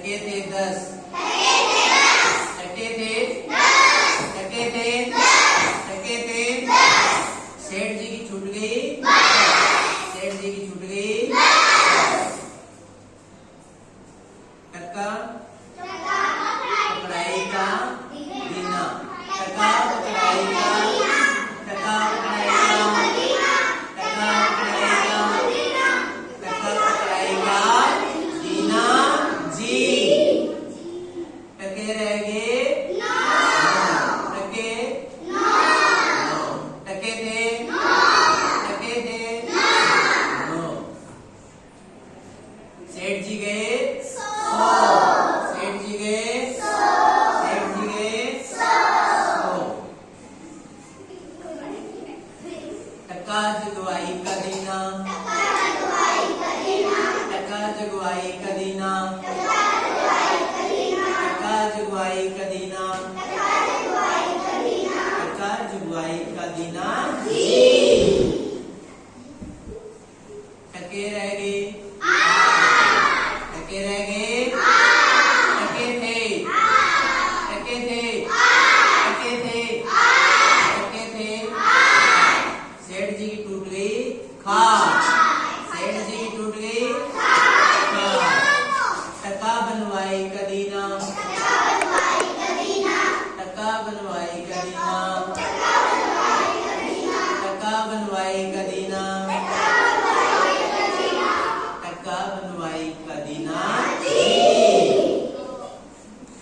टके थे 10, टके थे, टके थे, टके थे। सेठ जी की छूट गई, सेठ जी की छूट गई। टका पकड़ाई का दीना, टका पकड़ाई का, टका पकड़ाई का, टका पकड़ाई का, टका पकड़ाई का दीना जी। टके रह गए टके, टके थे, टके थे। सेठ जी गए 100, सेठ जी गए, सेठ जी गए 100। टका जगवाई का दीना, टका जगवाई का दीना, टका जगवाई का दीना, टका जगवाई का दीना जी। टके रह गए, टके रह गए, टके थे, टके थे, टके थे, टके थे। सेठ जी की टूट गई खाट, सेठ जी की टूट गई खाट। टका बनवाई का दीना, टका बनवाई का दीना, टका बनवाई का दीना, टका बनवाई का दीना जी।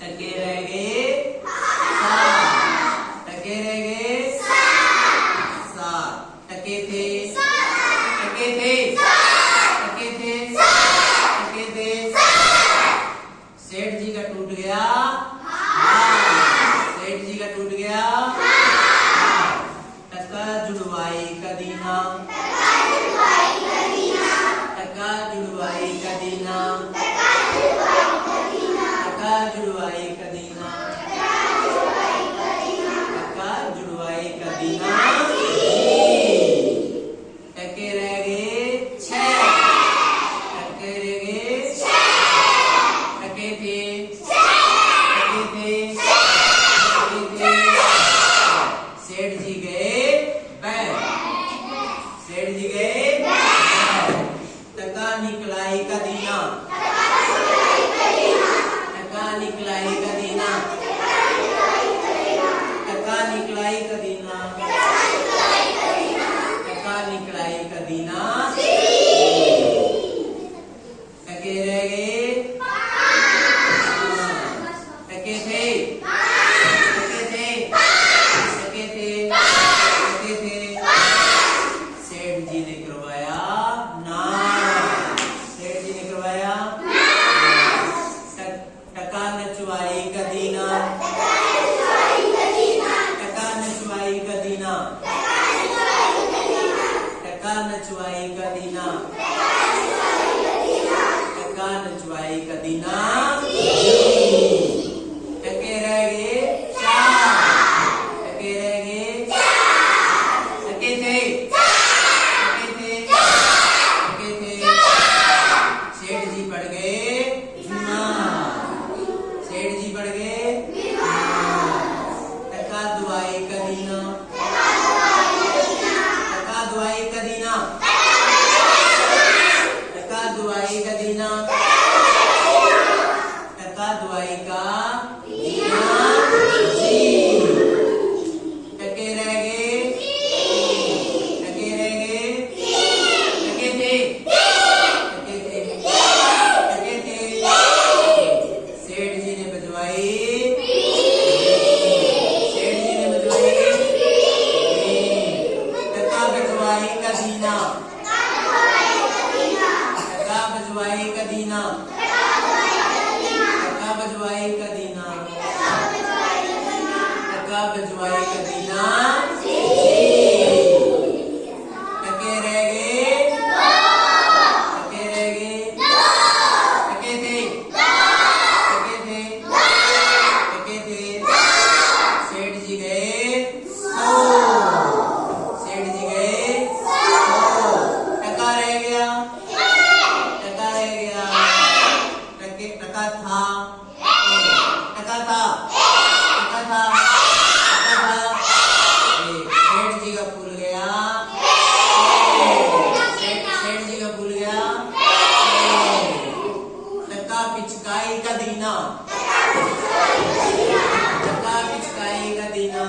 टके रह गए 7, टके रह गए 7। टके थे, टके थे, टके थे, टके थे। सेठ जी का टूट गया हाथ, सेठ जी का टूट गया हाथ। टका जुड़वाई का दीना, टका जुड़वाई का दीना, टका जुड़वाई का दीना, टका जुड़वाई का दीना जी। टके रह गए 6, टके रह गए 6। टके थे, टके थे, टके थे। सेठ जी गए बैंक, सेठ जी गए बैंक। टका निकलाई का दीना, टका निकलाई का दीना, टका निकलाई का दीना, टका निकलाई का दीना। टके रह गए, टके थे, टके थे, टके थे, टके थे। सेठ जी ने करवाया नाच, सेठ जी ने करवाया टका नचवाई का दीना, टका नचवाई का दीना, टका नचवाई का दीना, टका नचवाई का दीना जी। टके रह गए 4, टके रह गए, टके थे, टके थे, टके थे। सेठ जी पड़ गए जुना, सेठ जी पड़ गए टका दुआई का दीना, टका दुआई का दीना, टका दुआई का दीना, था टका था टका था टका था सेठ जी का फूल गया सेठ जी का फूल गया टका पिचकाई का दीना टका पिचकाई का दीना